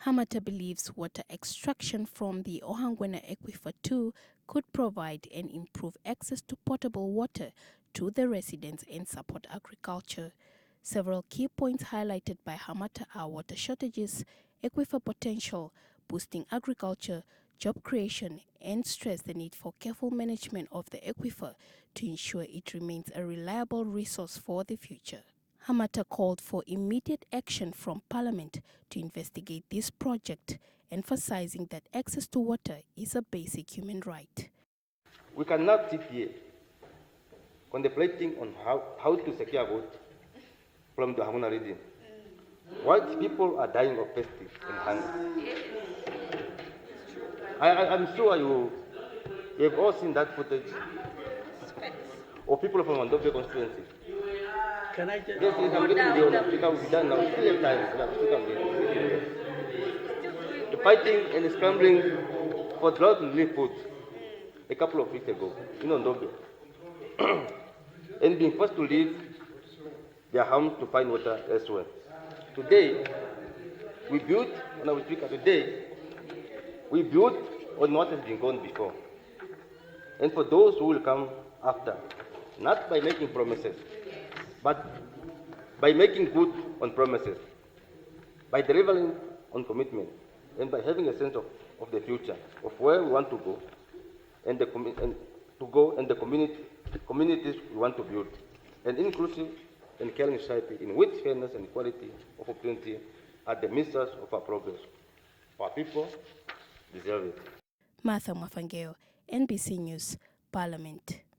Hamata believes water extraction from the Ohangwena Aquifer too could provide and improve access to potable water to the residents and support agriculture. Several key points highlighted by Hamata are water shortages, aquifer potential, boosting agriculture, job creation, and stress the need for careful management of the aquifer to ensure it remains a reliable resource for the future. Hamata called for immediate action from Parliament to investigate this project, emphasizing that access to water is a basic human right. We cannot sit here contemplating on how to secure water from the Ohangwena region. White people are dying of thirst and hunger. I'm sure you have all seen that footage of people from Andobe constituency. Can I just... Yes, I'm getting the Africa will be done now. We still have time. The fighting and scrambling for drought relief food a couple of weeks ago in Andobe. And being forced to leave their homes to find water elsewhere. Today, we built on what has been gone before. And for those who will come after, not by making promises, but by making good on promises, by delivering on commitment, and by having a sense of the future, of where we want to go, and the communities we want to build, an inclusive and caring society in which fairness and equality of opportunity are the measures of our progress. Our people deserve it. Martha Mwafangeo, NBC News, Parliament.